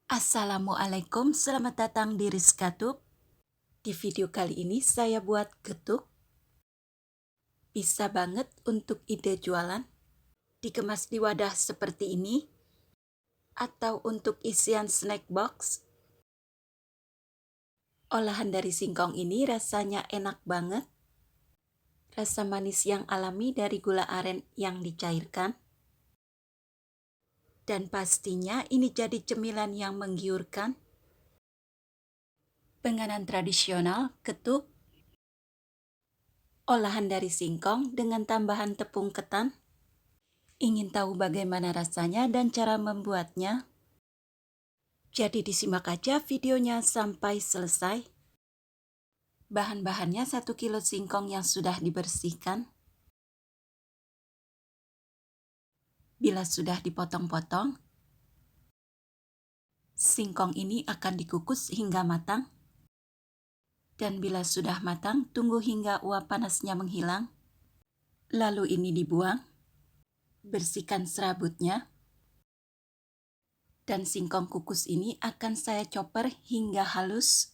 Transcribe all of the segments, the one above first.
Assalamualaikum, selamat datang di Rizka Tube. Di video kali ini saya buat getuk. Bisa banget untuk ide jualan. Dikemas di wadah seperti ini. Atau untuk isian snack box. Olahan dari singkong ini rasanya enak banget. Rasa manis yang alami dari gula aren yang dicairkan. Dan pastinya ini jadi cemilan yang menggiurkan. Penganan tradisional, getuk. Olahan dari singkong dengan tambahan tepung ketan. Ingin tahu bagaimana rasanya dan cara membuatnya? Jadi disimak aja videonya sampai selesai. Bahan-bahannya 1 kilo singkong yang sudah dibersihkan. Bila sudah dipotong-potong, singkong ini akan dikukus hingga matang. Dan bila sudah matang, tunggu hingga uap panasnya menghilang. Lalu ini dibuang. Bersihkan serabutnya. Dan singkong kukus ini akan saya chopper hingga halus.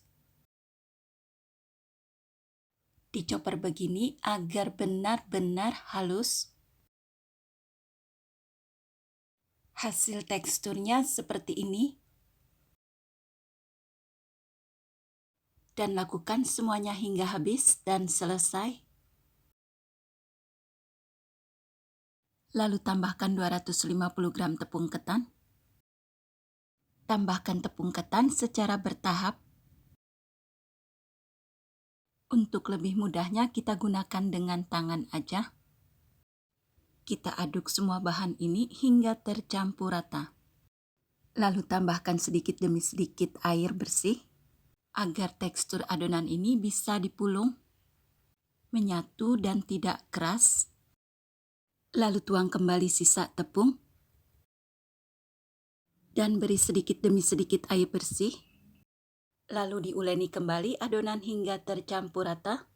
Dichopper begini agar benar-benar halus. Hasil teksturnya seperti ini. Dan lakukan semuanya hingga habis dan selesai. Lalu tambahkan 250 gram tepung ketan. Tambahkan tepung ketan secara bertahap. Untuk lebih mudahnya kita gunakan dengan tangan aja. Kita aduk semua bahan ini hingga tercampur rata. Lalu tambahkan sedikit demi sedikit air bersih agar tekstur adonan ini bisa dipulung, menyatu dan tidak keras. Lalu tuang kembali sisa tepung dan beri sedikit demi sedikit air bersih. Lalu diuleni kembali adonan hingga tercampur rata.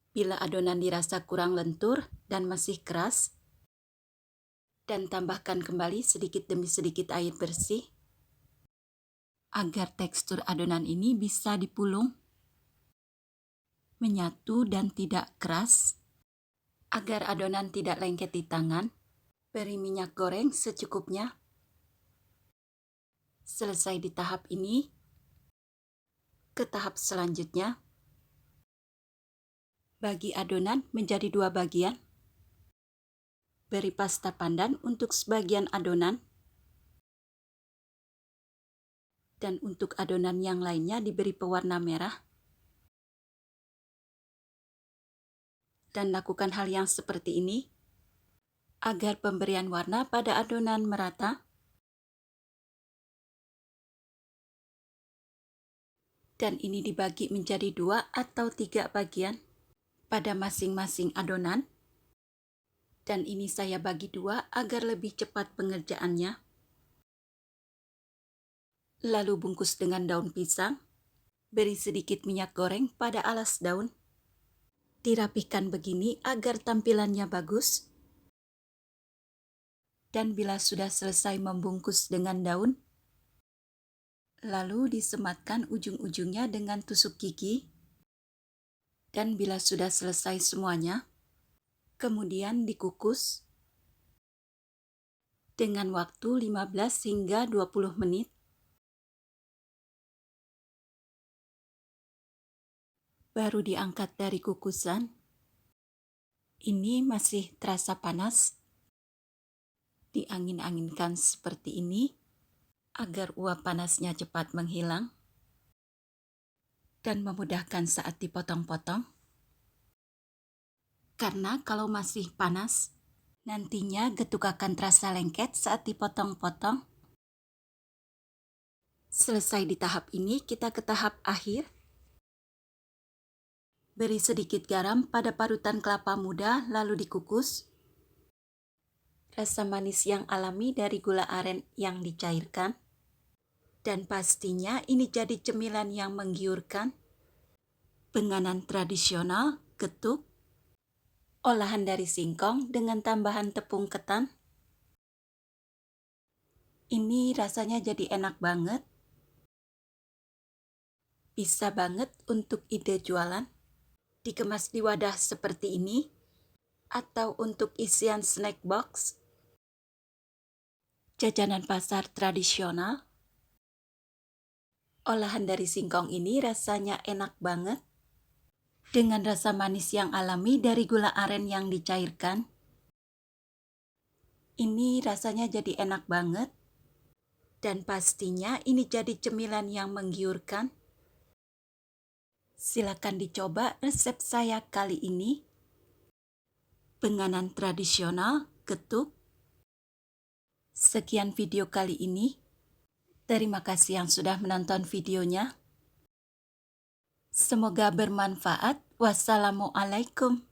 Bila adonan dirasa kurang lentur dan masih keras, dan tambahkan kembali sedikit demi sedikit air bersih agar tekstur adonan ini bisa dipulung, menyatu dan tidak keras. Agar adonan tidak lengket di tangan, beri minyak goreng secukupnya. Selesai di tahap ini, ke tahap selanjutnya. Bagi adonan menjadi 2 bagian. Beri pasta pandan untuk sebagian adonan. Dan untuk adonan yang lainnya diberi pewarna merah. Dan lakukan hal yang seperti ini agar pemberian warna pada adonan merata. Dan ini dibagi menjadi 2 atau 3 bagian pada masing-masing adonan. Dan ini saya bagi 2 agar lebih cepat pengerjaannya. Lalu bungkus dengan daun pisang. Beri sedikit minyak goreng pada alas daun. Dirapikan begini agar tampilannya bagus. Dan bila sudah selesai membungkus dengan daun, lalu disematkan ujung-ujungnya dengan tusuk gigi. Dan bila sudah selesai semuanya, kemudian dikukus dengan waktu 15 hingga 20 menit. Baru diangkat dari kukusan. Ini masih terasa panas. Diangin-anginkan seperti ini agar uap panasnya cepat menghilang dan memudahkan saat dipotong-potong. Karena kalau masih panas, nantinya getuk akan terasa lengket saat dipotong-potong. Selesai di tahap ini, kita ke tahap akhir. Beri sedikit garam pada parutan kelapa muda lalu dikukus. Rasa manis yang alami dari gula aren yang dicairkan. Dan pastinya ini jadi cemilan yang menggiurkan. Penganan tradisional, getuk. Olahan dari singkong dengan tambahan tepung ketan. Ini rasanya jadi enak banget. Bisa banget untuk ide jualan. Dikemas di wadah seperti ini, atau untuk isian snack box, jajanan pasar tradisional. Olahan dari singkong ini rasanya enak banget, dengan rasa manis yang alami dari gula aren yang dicairkan. Ini rasanya jadi enak banget, dan pastinya ini jadi cemilan yang menggiurkan. Silakan dicoba resep saya kali ini. Penganan tradisional, getuk. Sekian video kali ini. Terima kasih yang sudah menonton videonya. Semoga bermanfaat. Wassalamualaikum.